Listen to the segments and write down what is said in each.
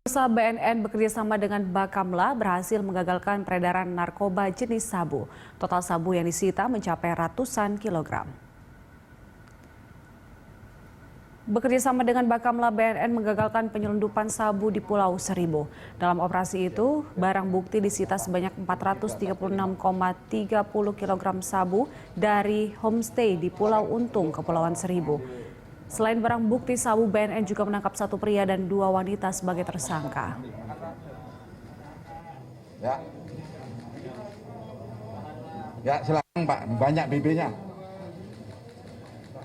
BNN bekerjasama dengan Bakamla berhasil menggagalkan peredaran narkoba jenis sabu. Total sabu yang disita mencapai ratusan kilogram. Bekerjasama dengan Bakamla, BNN menggagalkan penyelundupan sabu di Pulau Seribu. Dalam operasi itu, barang bukti disita sebanyak 436,30 kg sabu dari homestay di Pulau Untung, Kepulauan Seribu. Selain barang bukti sabu, BNN juga menangkap satu pria dan dua wanita sebagai tersangka. Ya silakan Pak, banyak BB-nya.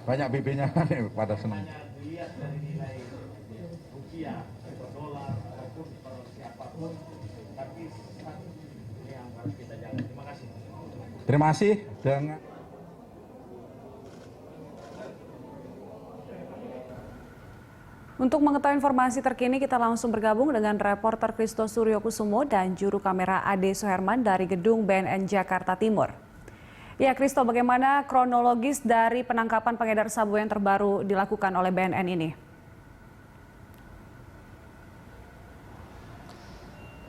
Banyak BB-nya pada senang. Terima kasih. Untuk mengetahui informasi terkini, kita langsung bergabung dengan reporter Kristo Suryokusumo dan juru kamera Ade Suherman dari Gedung BNN Jakarta Timur. Ya, Kristo, bagaimana kronologis dari penangkapan pengedar sabu yang terbaru dilakukan oleh BNN ini?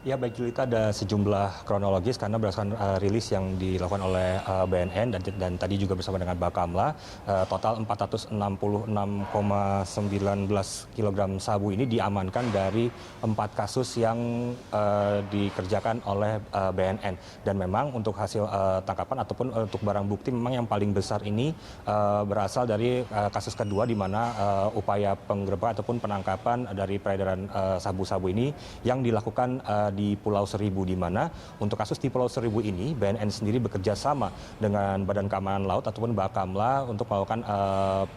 Ya baik Julita, ada sejumlah kronologis karena berdasarkan rilis yang dilakukan oleh BNN dan tadi juga bersama dengan Bakamla, total 466,19 kg sabu ini diamankan dari 4 kasus yang dikerjakan oleh BNN. Dan memang untuk hasil tangkapan ataupun untuk barang bukti memang yang paling besar ini berasal dari kasus kedua di mana upaya penggerebekan ataupun penangkapan dari peredaran sabu-sabu ini yang dilakukan di Pulau Seribu, di mana untuk kasus di Pulau Seribu ini BNN sendiri bekerja sama dengan Badan Keamanan Laut ataupun Bakamla untuk melakukan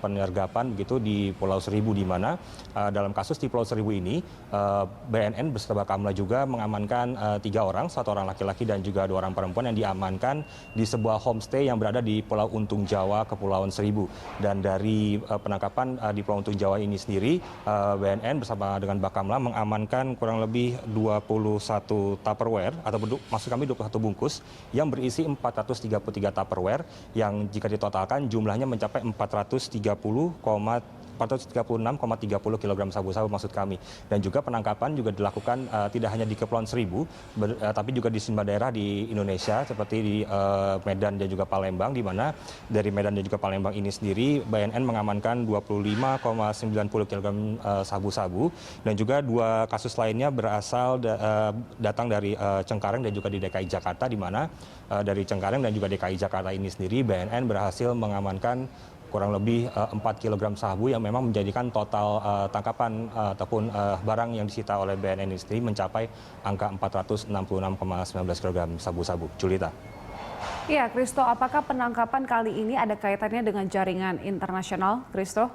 penyergapan begitu di Pulau Seribu, di mana dalam kasus di Pulau Seribu ini BNN beserta Bakamla juga mengamankan 3 orang, 1 orang laki-laki dan juga 2 orang perempuan yang diamankan di sebuah homestay yang berada di Pulau Untung Jawa, Kepulauan Seribu. Dan dari penangkapan di Pulau Untung Jawa ini sendiri, BNN bersama dengan Bakamla mengamankan kurang lebih 21 Tupperware atau maksud kami 21 bungkus yang berisi 433 Tupperware yang jika ditotalkan jumlahnya mencapai 436,30 kg sabu-sabu maksud kami. Dan juga penangkapan juga dilakukan tidak hanya di Kepulauan Seribu tapi juga di sejumlah daerah di Indonesia seperti di Medan dan juga Palembang, di mana dari Medan dan juga Palembang ini sendiri BNN mengamankan 25,90 kg sabu-sabu. Dan juga 2 kasus lainnya berasal datang dari Cengkareng dan juga di DKI Jakarta, di mana dari Cengkareng dan juga DKI Jakarta ini sendiri BNN berhasil mengamankan kurang lebih 4 kg sabu yang memang menjadikan total tangkapan ataupun barang yang disita oleh BNN ini sendiri mencapai angka 466,19 kg sabu-sabu. Julita. Ya, Kristo, apakah penangkapan kali ini ada kaitannya dengan jaringan internasional, Kristo?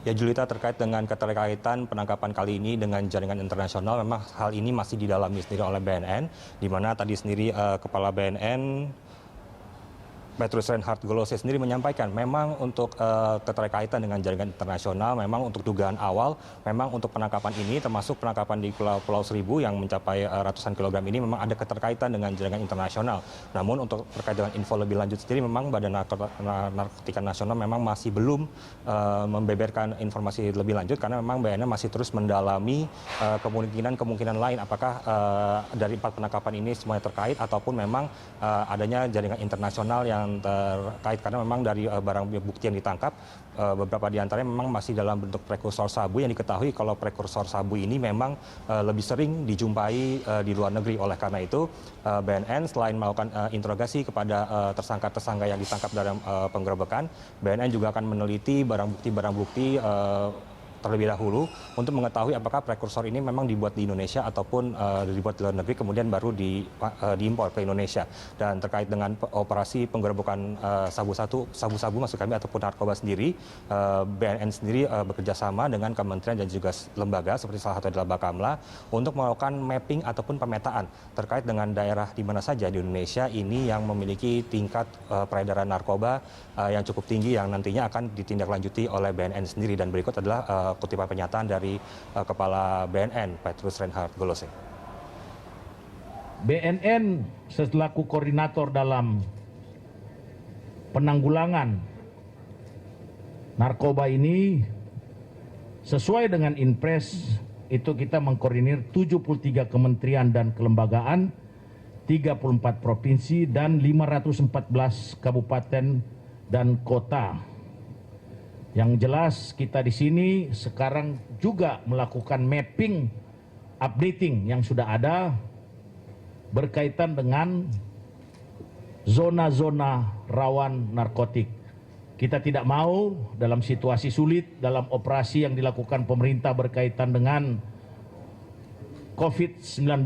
Ya Julita, terkait dengan keterkaitan penangkapan kali ini dengan jaringan internasional, memang hal ini masih didalami sendiri oleh BNN, di mana tadi sendiri Kepala BNN Petrus Reinhard Golose sendiri menyampaikan memang untuk keterkaitan dengan jaringan internasional, memang untuk dugaan awal, memang untuk penangkapan ini termasuk penangkapan di Pulau Seribu yang mencapai ratusan kilogram ini memang ada keterkaitan dengan jaringan internasional. Namun untuk terkait dengan info lebih lanjut sendiri, memang Badan Narkotika Nasional memang masih belum membeberkan informasi lebih lanjut karena memang BNN masih terus mendalami kemungkinan lain apakah dari 4 penangkapan ini semuanya terkait ataupun memang adanya jaringan internasional yang terkait, karena memang dari barang bukti yang ditangkap beberapa di antaranya memang masih dalam bentuk prekursor sabu yang diketahui kalau prekursor sabu ini memang lebih sering dijumpai di luar negeri. Oleh karena itu BNN selain melakukan interogasi kepada tersangka-tersangka yang ditangkap dalam penggerebekan, BNN juga akan meneliti barang bukti terlebih dahulu untuk mengetahui apakah prekursor ini memang dibuat di Indonesia ataupun dibuat di luar negeri kemudian baru diimpor ke Indonesia. Dan terkait dengan operasi penggerebekan sabu-sabu maksud kami ataupun narkoba sendiri, BNN sendiri bekerja sama dengan kementerian dan juga lembaga seperti salah satu adalah Bakamla untuk melakukan mapping ataupun pemetaan terkait dengan daerah di mana saja di Indonesia ini yang memiliki tingkat peredaran narkoba yang cukup tinggi yang nantinya akan ditindaklanjuti oleh BNN sendiri. Dan berikut adalah kutipan pernyataan dari Kepala BNN Petrus Reinhard Golose. BNN selaku koordinator dalam penanggulangan narkoba ini sesuai dengan Inpres itu kita mengkoordinir 73 kementerian dan kelembagaan, 34 provinsi dan 514 kabupaten dan kota. Yang jelas kita di sini sekarang juga melakukan mapping, updating yang sudah ada berkaitan dengan zona-zona rawan narkotik. Kita tidak mau dalam situasi sulit, dalam operasi yang dilakukan pemerintah berkaitan dengan COVID-19,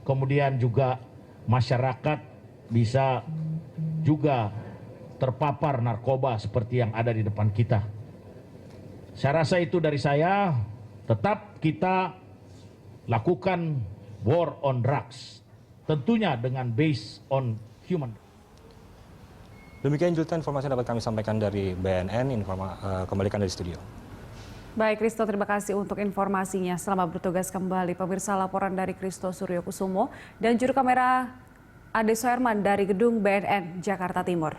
kemudian juga masyarakat bisa juga terpapar narkoba seperti yang ada di depan kita. Saya rasa itu dari saya, tetap kita lakukan war on drugs, tentunya dengan based on human. Demikian Julita informasi yang dapat kami sampaikan dari BNN, kembalikan dari studio. Baik, Kristo, terima kasih untuk informasinya. Selamat bertugas kembali. Pemirsa, laporan dari Kristo Suryokusumo dan juru kamera Ade Soerman dari Gedung BNN Jakarta Timur.